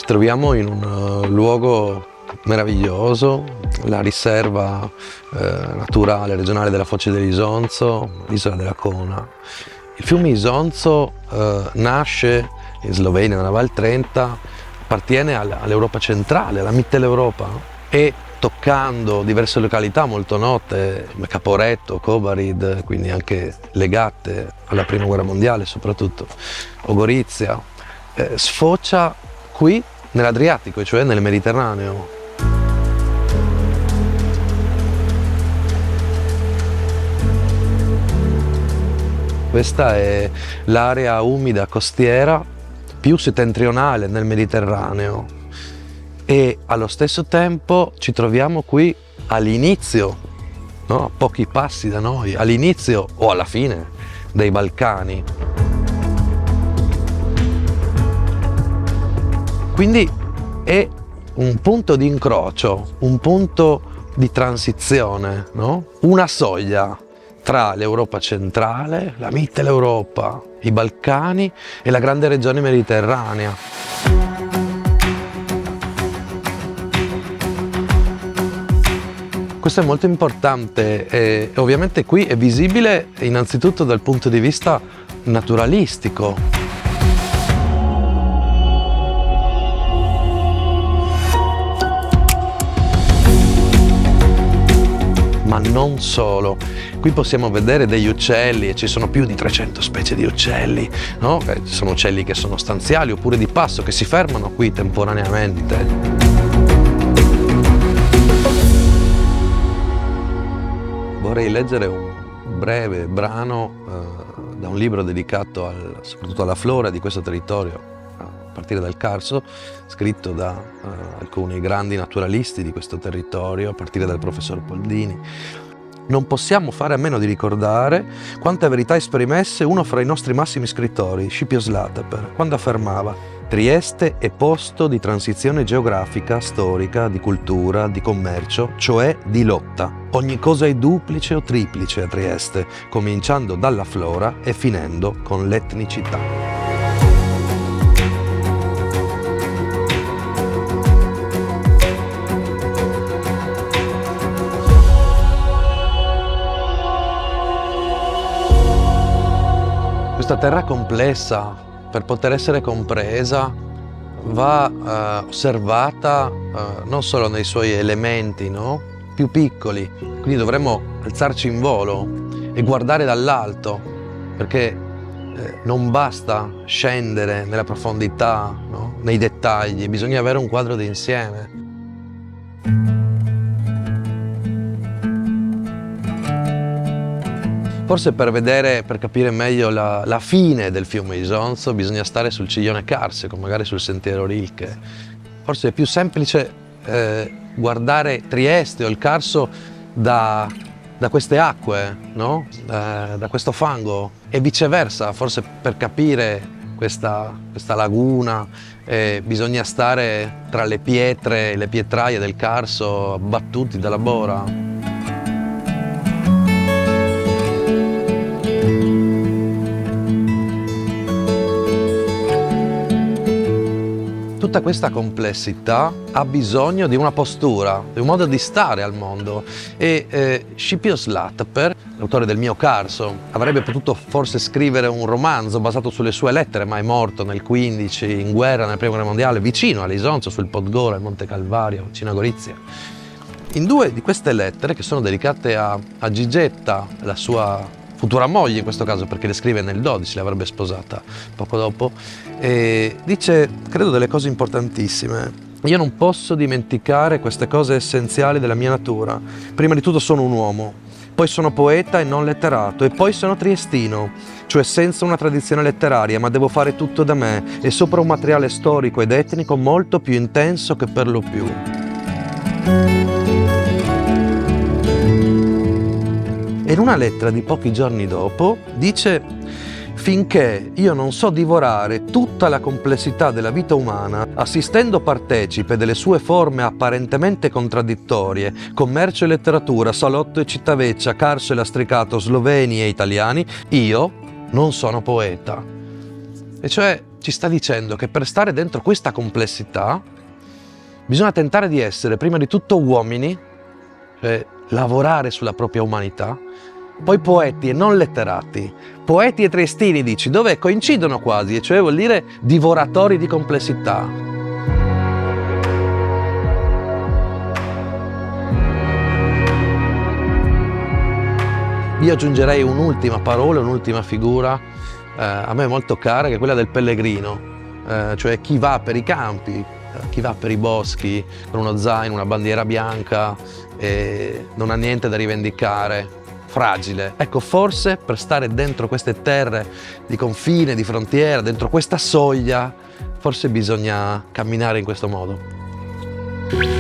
troviamo in un luogo meraviglioso, la riserva naturale regionale della Foce dell'Isonzo, l'isola della Cona. Il fiume Isonzo nasce in Slovenia, nella Val Trenta, appartiene all'Europa centrale, alla Mitteleuropa, e toccando diverse località molto note, come Caporetto, Kobarid, quindi anche legate alla Prima Guerra Mondiale soprattutto, o Gorizia, sfocia qui nell'Adriatico, cioè nel Mediterraneo. Questa è l'area umida costiera più settentrionale nel Mediterraneo e allo stesso tempo ci troviamo qui all'inizio, no? A pochi passi da noi, all'inizio o alla fine dei Balcani. Quindi è un punto di incrocio, un punto di transizione, no? Una soglia tra l'Europa centrale, la Mitteleuropa, i Balcani e la grande regione mediterranea. Questo è molto importante e ovviamente qui è visibile innanzitutto dal punto di vista naturalistico. Ma non solo. Qui possiamo vedere degli uccelli e ci sono più di 300 specie di uccelli, no? Ci sono uccelli che sono stanziali oppure di passo che si fermano qui temporaneamente. Vorrei leggere un breve brano da un libro dedicato soprattutto alla flora di questo territorio, a partire dal Carso, scritto da alcuni grandi naturalisti di questo territorio, a partire dal professor Poldini. Non possiamo fare a meno di ricordare quante verità esprimesse uno fra i nostri massimi scrittori, Scipio Slateper, quando affermava: Trieste è posto di transizione geografica, storica, di cultura, di commercio, cioè di lotta. Ogni cosa è duplice o triplice a Trieste, cominciando dalla flora e finendo con l'etnicità. Questa terra complessa, per poter essere compresa, va osservata non solo nei suoi elementi, no? Più piccoli, quindi dovremmo alzarci in volo e guardare dall'alto, perché non basta scendere nella profondità, no? Nei dettagli, bisogna avere un quadro d'insieme. Forse per capire meglio la fine del fiume Isonzo bisogna stare sul ciglione Carsego, magari sul sentiero Rilke. Forse è più semplice guardare Trieste o il Carso da queste acque, no? Da questo fango, e viceversa. Forse per capire questa laguna bisogna stare tra le pietre e le pietraie del Carso abbattuti dalla bora. Tutta questa complessità ha bisogno di una postura, di un modo di stare al mondo, e Scipio Slateper, l'autore del mio Carso, avrebbe potuto forse scrivere un romanzo basato sulle sue lettere, ma è morto nel 15 in guerra nella Prima Guerra Mondiale, vicino all'Isonzo, sul Podgora, al Monte Calvario, vicino a Gorizia. In due di queste lettere, che sono dedicate a Gigetta, la sua futura moglie in questo caso, perché le scrive nel 12, l'avrebbe sposata poco dopo, e dice, credo, delle cose importantissime. Io non posso dimenticare queste cose essenziali della mia natura. Prima di tutto sono un uomo, poi sono poeta e non letterato, e poi sono triestino, cioè senza una tradizione letteraria, ma devo fare tutto da me e sopra un materiale storico ed etnico molto più intenso che per lo più. E in una lettera di pochi giorni dopo dice: finché io non so divorare tutta la complessità della vita umana, assistendo partecipe delle sue forme apparentemente contraddittorie, commercio e letteratura, salotto e città vecchia, Carso e lastricato, sloveni e italiani, io non sono poeta. E cioè ci sta dicendo che per stare dentro questa complessità bisogna tentare di essere prima di tutto uomini, cioè lavorare sulla propria umanità, poi poeti e non letterati, poeti e triestini, dici, dove coincidono quasi, e cioè vuol dire divoratori di complessità. Io aggiungerei un'ultima parola, un'ultima figura a me molto cara, che è quella del pellegrino, cioè chi va per i campi, chi va per i boschi con uno zaino, una bandiera bianca e non ha niente da rivendicare, fragile. Ecco, forse per stare dentro queste terre di confine, di frontiera, dentro questa soglia, forse bisogna camminare in questo modo.